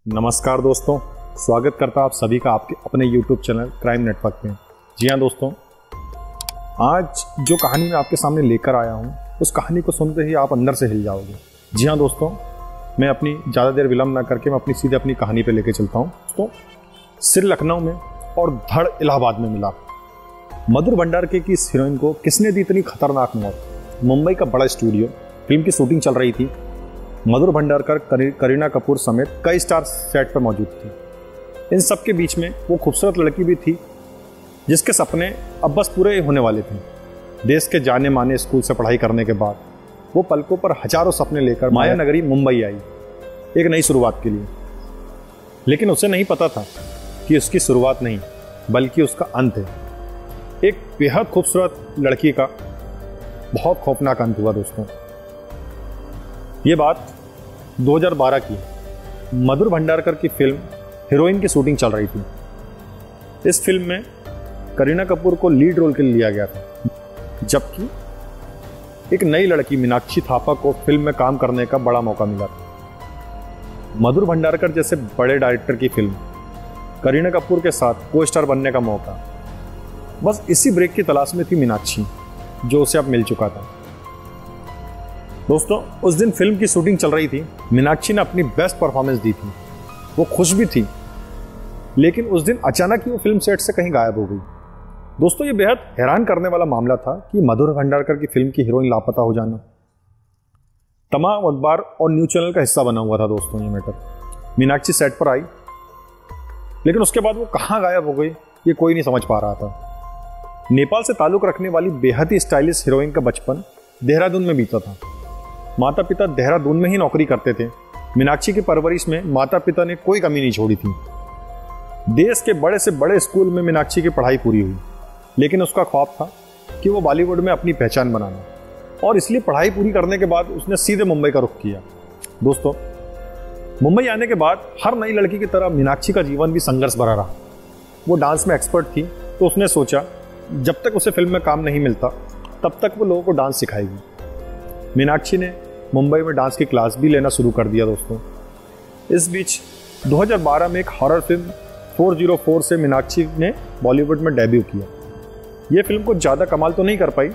नमस्कार दोस्तों, स्वागत करता आप सभी का आपके अपने YouTube चैनल क्राइम नेटवर्क में। जी हाँ दोस्तों, आज जो कहानी मैं आपके सामने लेकर आया हूँ उस कहानी को सुनते ही आप अंदर से हिल जाओगे। जी हाँ दोस्तों, मैं अपनी ज़्यादा देर विलंब ना करके मैं सीधे अपनी कहानी पे लेके चलता हूँ। तो सिर लखनऊ में और धड़ इलाहाबाद में मिला। मधुर भंडारकर की इस हीरोइन को किसने दी इतनी खतरनाक मौत? मुंबई का बड़ा स्टूडियो, फिल्म की शूटिंग चल रही थी। मधुर भंडारकर, करीना कपूर समेत कई स्टार सेट पर मौजूद थे। इन सब के बीच में वो खूबसूरत लड़की भी थी जिसके सपने अब बस पूरे होने वाले थे। देश के जाने माने स्कूल से पढ़ाई करने के बाद वो पलकों पर हजारों सपने लेकर माया नगरी मुंबई आई, एक नई शुरुआत के लिए। लेकिन उसे नहीं पता था कि उसकी शुरुआत नहीं बल्कि उसका अंत है। एक बेहद खूबसूरत लड़की का बहुत खौफनाक अंत हुआ दोस्तों। ये बात 2012 की मधुर भंडारकर की फिल्म हीरोइन की शूटिंग चल रही थी। इस फिल्म में करीना कपूर को लीड रोल के लिए लिया गया था, जबकि एक नई लड़की मीनाक्षी थापा को फिल्म में काम करने का बड़ा मौका मिला था। मधुर भंडारकर जैसे बड़े डायरेक्टर की फिल्म, करीना कपूर के साथ को स्टार बनने का मौका, बस इसी ब्रेक की तलाश में थी मीनाक्षी, जो उसे अब मिल चुका था। दोस्तों, उस दिन फिल्म की शूटिंग चल रही थी। मीनाक्षी ने अपनी बेस्ट परफॉर्मेंस दी थी, वो खुश भी थी। लेकिन उस दिन अचानक ही वो फिल्म सेट से कहीं गायब हो गई। दोस्तों, ये बेहद हैरान करने वाला मामला था कि मधुर भंडारकर की फिल्म की हीरोइन लापता हो जाना तमाम अखबार और न्यूज चैनल का हिस्सा बना हुआ था। दोस्तों, ये मैटर, मीनाक्षी सेट पर आई, लेकिन उसके बाद वो कहाँ गायब हो गई ये कोई नहीं समझ पा रहा था। नेपाल से ताल्लुक रखने वाली बेहद ही स्टाइलिश हीरोइन का बचपन देहरादून में बीता था। माता पिता देहरादून में ही नौकरी करते थे। मीनाक्षी की परवरिश में माता पिता ने कोई कमी नहीं छोड़ी थी। देश के बड़े से बड़े स्कूल में मीनाक्षी की पढ़ाई पूरी हुई, लेकिन उसका ख्वाब था कि वो बॉलीवुड में अपनी पहचान बनाना, और इसलिए पढ़ाई पूरी करने के बाद उसने सीधे मुंबई का रुख किया। दोस्तों, मुंबई आने के बाद हर नई लड़की की तरह मीनाक्षी का जीवन भी संघर्ष भरा रहा। वो डांस में एक्सपर्ट थी, तो उसने सोचा जब तक उसे फिल्म में काम नहीं मिलता तब तक वो लोगों को डांस सिखाएगी। मीनाक्षी ने मुंबई में डांस की क्लास भी लेना शुरू कर दिया। दोस्तों, इस बीच 2012 में एक हॉरर फिल्म 404 से मीनाक्षी ने बॉलीवुड में डेब्यू किया। यह फिल्म को ज़्यादा कमाल तो नहीं कर पाई,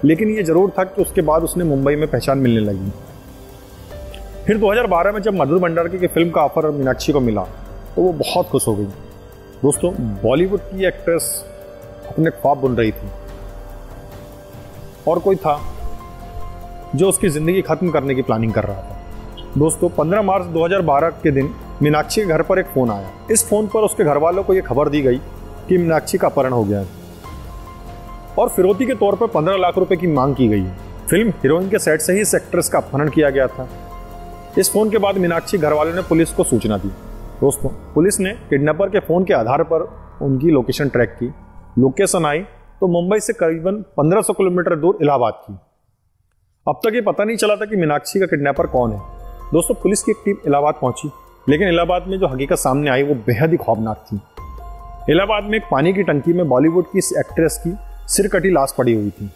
लेकिन ये जरूर था कि उसके बाद उसने मुंबई में पहचान मिलने लगी। फिर 2012 में जब मधुर भंडारकर की फिल्म का ऑफर मीनाक्षी को मिला तो वो बहुत खुश हो गई। दोस्तों, बॉलीवुड की एक्ट्रेस अपने ख्वाब बुन रही थी, और कोई था जो उसकी जिंदगी खत्म करने की प्लानिंग कर रहा था। दोस्तों, 15 मार्च 2012 के दिन मीनाक्षी के घर पर एक फोन आया। इस फोन पर उसके घर वालों को यह खबर दी गई कि मीनाक्षी का अपहरण हो गया है और फिरौती के तौर पर 15 लाख रुपए की मांग की गई है। फिल्म हीरोइन के सेट से ही इस एक्ट्रेस का अपहरण किया गया था। इस फोन के बाद मीनाक्षी घर वालों ने पुलिस को सूचना दी। दोस्तों, पुलिस ने किडनैपर के फोन के आधार पर उनकी लोकेशन ट्रैक की। लोकेशन आई तो मुंबई से करीबन 1500 किलोमीटर दूर इलाहाबाद की। अब तक ये पता नहीं चला था कि मीनाक्षी का किडनैपर कौन है। दोस्तों, पुलिस की एक टीम इलाहाबाद पहुंची, लेकिन इलाहाबाद में जो हकीकत सामने आई वो बेहद ही खौफनाक थी। इलाहाबाद में एक पानी की टंकी में बॉलीवुड की इस एक्ट्रेस की सिर कटी लाश पड़ी हुई थी।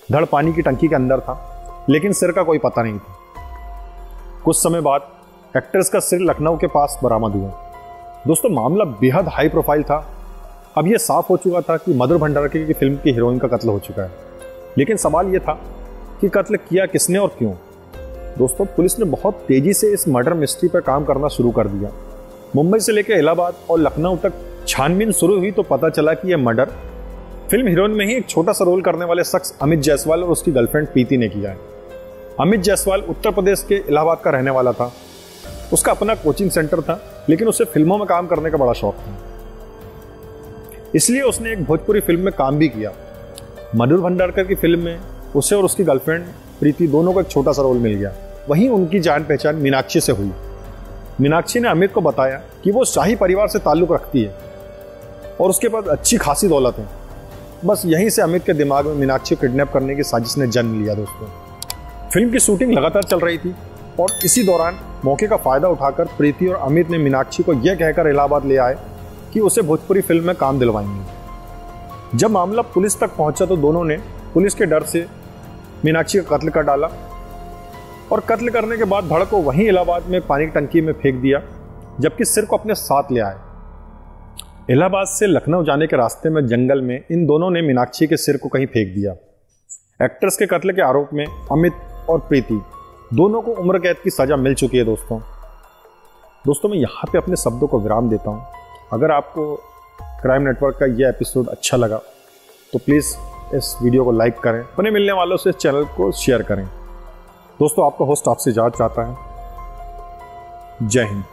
धड़ पानी की टंकी के अंदर था, लेकिन सिर का कोई पता नहीं था। कुछ समय बाद एक्ट्रेस का सिर लखनऊ के पास बरामद हुआ। दोस्तों, मामला बेहद हाई प्रोफाइल था। अब यह साफ हो चुका था कि मधुर भंडारकर की फिल्म की हीरोइन का कत्ल हो चुका है, लेकिन सवाल यह था कि कत्ल किया किसने और क्यों। दोस्तों, पुलिस ने बहुत तेजी से इस मर्डर मिस्ट्री पर काम करना शुरू कर दिया। मुंबई से लेकर इलाहाबाद और लखनऊ तक छानबीन शुरू हुई तो पता चला कि यह मर्डर फिल्म हीरोइन में ही एक छोटा सा रोल करने वाले शख्स अमित जायसवाल और उसकी गर्लफ्रेंड प्रीति ने किया है। अमित जायसवाल उत्तर प्रदेश के इलाहाबाद का रहने वाला था। उसका अपना कोचिंग सेंटर था, लेकिन उसे फिल्मों में काम करने का बड़ा शौक था, इसलिए उसने एक भोजपुरी फिल्म में काम भी किया। मधुर भंडारकर की फिल्म में उसे और उसकी गर्लफ्रेंड प्रीति दोनों को एक छोटा सा रोल मिल गया। वहीं उनकी जान पहचान मीनाक्षी से हुई। मीनाक्षी ने अमित को बताया कि वो शाही परिवार से ताल्लुक रखती है और उसके पास अच्छी खासी दौलत है। बस यहीं से अमित के दिमाग में मीनाक्षी को किडनैप करने की साजिश ने जन्म लिया। दोस्तों, फिल्म की शूटिंग लगातार चल रही थी और इसी दौरान मौके का फायदा उठाकर प्रीति और अमित ने मीनाक्षी को यह कहकर इलाहाबाद ले आए कि उसे भोजपुरी फिल्म में काम दिलवाएंगे। जब मामला पुलिस तक पहुंचा तो दोनों ने पुलिस के डर से मीनाक्षी का कत्ल कर डाला और कत्ल करने के बाद धड़ को वहीं इलाहाबाद में पानी की टंकी में फेंक दिया जबकि सिर को अपने साथ ले आए। इलाहाबाद से लखनऊ जाने के रास्ते में जंगल में इन दोनों ने मीनाक्षी के सिर को कहीं फेंक दिया। एक्ट्रेस के कत्ल के आरोप में अमित और प्रीति दोनों को उम्र कैद की सजा मिल चुकी है। दोस्तों मैं यहाँ पे अपने शब्दों को विराम देता हूँ। अगर आपको क्राइम नेटवर्क का यह एपिसोड अच्छा लगा तो प्लीज़ इस वीडियो को लाइक करें, अपने मिलने वालों से इस चैनल को शेयर करें। दोस्तों आपका होस्ट आपसे इजाज़त चाहता है। जय हिंद।